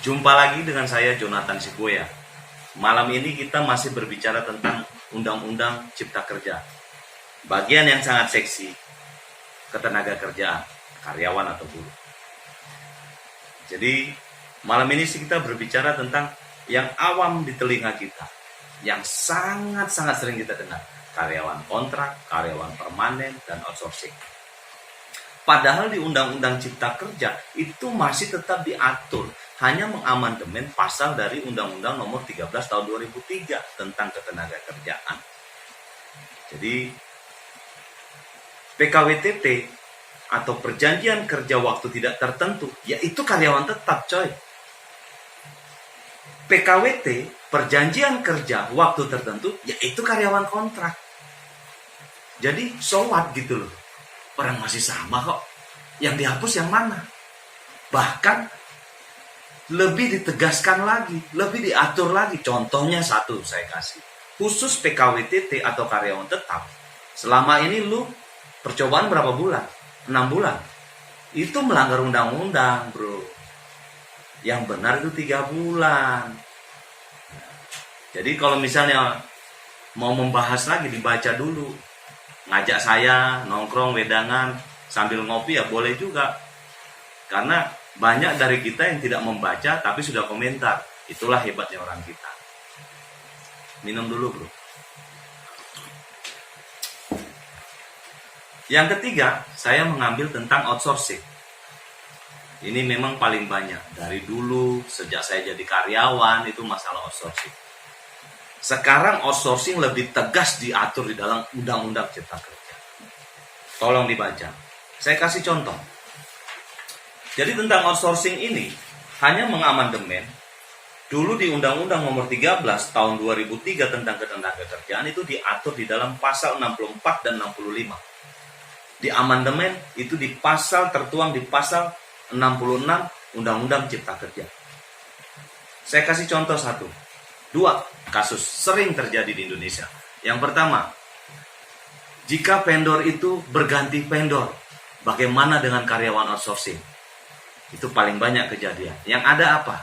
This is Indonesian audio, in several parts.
Jumpa lagi dengan saya Jonathan Siboya. Malam ini kita masih berbicara tentang Undang-Undang Cipta Kerja. Bagian yang sangat seksi, ketenaga kerjaan, karyawan atau buruh. Jadi malam ini kita berbicara tentang yang awam di telinga kita, yang sangat-sangat sering kita dengar. Karyawan kontrak, karyawan permanen, dan outsourcing. Padahal di Undang-Undang Cipta Kerja itu masih tetap diatur, hanya mengamandemen pasal dari Undang-Undang Nomor 13 Tahun 2003 tentang ketenaga kerjaan. Jadi PKWTT atau perjanjian kerja waktu tidak tertentu, yaitu karyawan tetap, coy. PKWT, perjanjian kerja waktu tertentu, yaitu karyawan kontrak. Jadi so what gitu loh. Orang masih sama kok. Yang dihapus yang mana? Bahkan lebih ditegaskan lagi, lebih diatur lagi. Contohnya satu saya kasih. Khusus PKWTT atau karyawan tetap. Selama ini lu percobaan berapa bulan? 6 bulan. Itu melanggar undang-undang, bro. Yang benar itu 3 bulan. Jadi kalau misalnya mau membahas lagi, dibaca dulu. Ngajak saya nongkrong wedangan sambil ngopi ya boleh juga. Karena banyak dari kita yang tidak membaca tapi sudah komentar. Itulah hebatnya orang kita. Minum dulu, bro. Yang ketiga, saya mengambil tentang outsourcing. Ini memang paling banyak. Dari dulu, sejak saya jadi karyawan, itu masalah outsourcing. Sekarang outsourcing lebih tegas diatur di dalam Undang-Undang Cipta Kerja. Tolong dibaca. Saya kasih contoh. Jadi tentang outsourcing ini, hanya mengamandemen. Dulu di Undang-Undang Nomor 13 Tahun 2003 tentang ketenaga kerjaan itu diatur di dalam pasal 64 dan 65. Di amandemen itu di pasal tertuang di pasal 66 Undang-Undang Cipta Kerja. Saya kasih contoh satu. 2 kasus sering terjadi di Indonesia. Yang pertama, jika vendor itu berganti vendor, bagaimana dengan karyawan outsourcing? Itu paling banyak kejadian. Yang ada apa?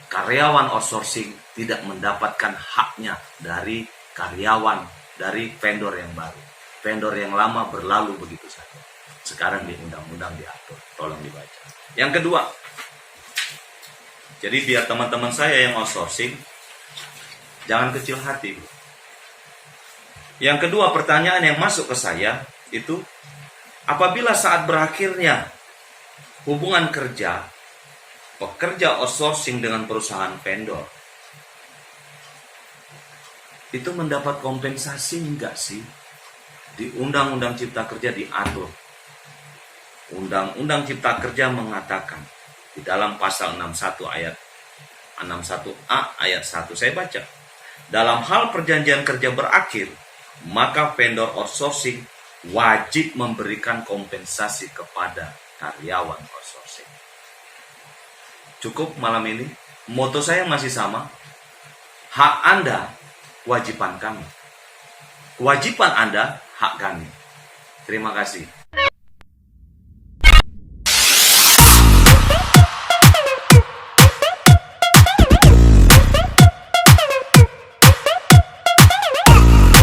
Karyawan outsourcing tidak mendapatkan haknya dari karyawan, dari vendor yang baru. Vendor yang lama berlalu begitu saja. Sekarang di undang-undang diatur. Tolong dibaca. Yang kedua, jadi biar teman-teman saya yang outsourcing, jangan kecil hati, bro. Yang kedua, pertanyaan yang masuk ke saya itu, apabila saat berakhirnya hubungan kerja pekerja outsourcing dengan perusahaan vendor, itu mendapat kompensasi enggak sih? Di Undang-Undang Cipta Kerja diatur. Undang-Undang Cipta Kerja mengatakan di dalam pasal 61 ayat 61A ayat 1, saya baca. Dalam hal perjanjian kerja berakhir, maka vendor outsourcing wajib memberikan kompensasi kepada karyawan outsourcing. Cukup malam ini. Moto saya masih sama. Hak Anda, kewajiban kami. Kewajiban Anda, hak kami. Terima kasih.